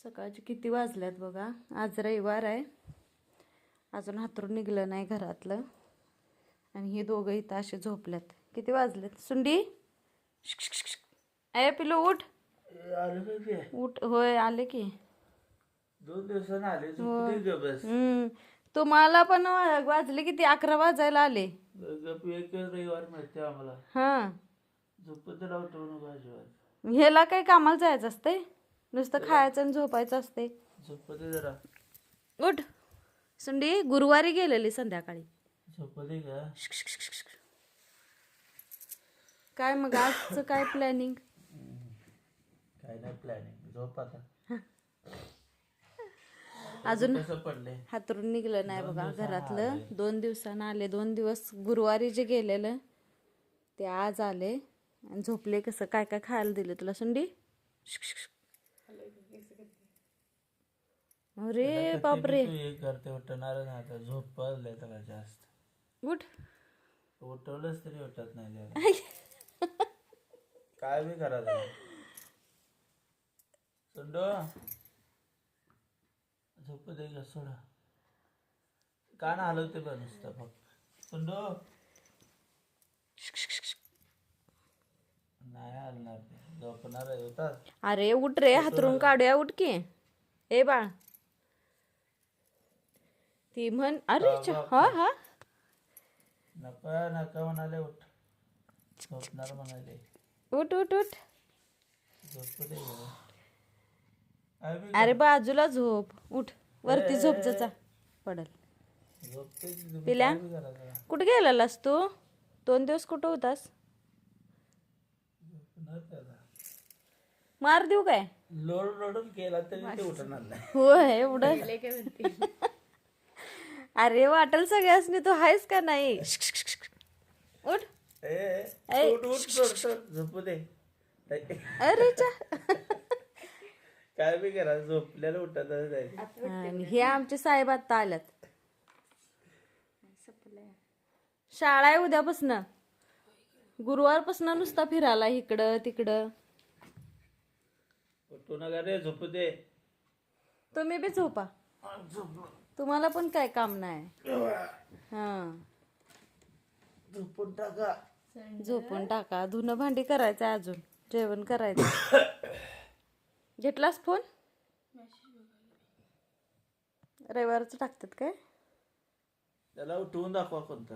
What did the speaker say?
सकाळचे किती वाजल्यात बघा. आज रविवार आहे, अजून हातरून निघलं नाही घरातलं. आणि हे दोघं इथं असे झोपल्यात. किती वाजलेत सुंडी? अय पिलू उठ उठ. होय आले की 2 दिवसांनी आले. झोपते ग बस. तुम्हाला पण वाजले किती? 11 वाजायला आले. गप एक रविवार मिळते आम्हाला. हा झोपत राहतो नको अजिबात. ह्याला काही कामाला जायचं असते, नुसतं खायचं आणि झोपायचं असते. झोपते जरा. उठ सुंडी. गुरुवारी गेलेली संध्याकाळी. झोपते का? काय मग आजचं काय प्लॅनिंग? काय नाही प्लॅनिंग. झोप आता. अजून कसं पडले? हातरून निघलं नाही बघा घरातलं. 2 दिवसानं आले. 2 दिवस गुरुवारी जे गेलेलं ते आज आले आणि झोपले. कसं काय काय खायला दिलं तुला सुंडी? अरे बापरे. हे करते उठणार नाही आता. झोप पडले त्याला जास्त. उठ. उठवलंच तरी उठत नाही त्याला. काय बी करायचं. सुंडो झोप दे ग. सोडा कान हलवते बघ नुसतं फक्त. सुंडो नाही हलणार ते. झोपणार आहे होता. अरे उठ रे, हातरून काढूया. उठ की. ए बाळ ती म्हण. अरे हा हा नका नका म्हणाले. उठ. झोपणार म्हणाले. उठ उठ उठ. झोप दे ग. अरे बाजूला झोप. उठ वरती झोप जा पडल. झोपते पिल्या कुठे गेलेलास तू? 2 दिवस कुठं होतास? मार देऊ काय? लोड रडून केला तरी ते उठणार नाही. होय एवढं. अरे वाटल सगळ्यासनी तू आहेस का नाही? उठ. उठ उठ सोड. झोपू दे. अरे काय बी करा. झोपल्याला उठत जायचं. आणि हे आमचे साहेब आता आल्यात. शाळा आहे उद्यापासून. गुरुवारपासून नुसता फिरायला इकडं तिकडं. उठू नका रे. झोपू दे. तुम्ही बी झोपा. तुम्हाला पण काय काम नाही. हा झोपून टाका. झोपून टाका. धुणं भांडी करायचं अजून. जेवण करायचं. घेतलास फोन? रविवारचं टाकतात काय? त्याला उठवून दाखवा कोणतर.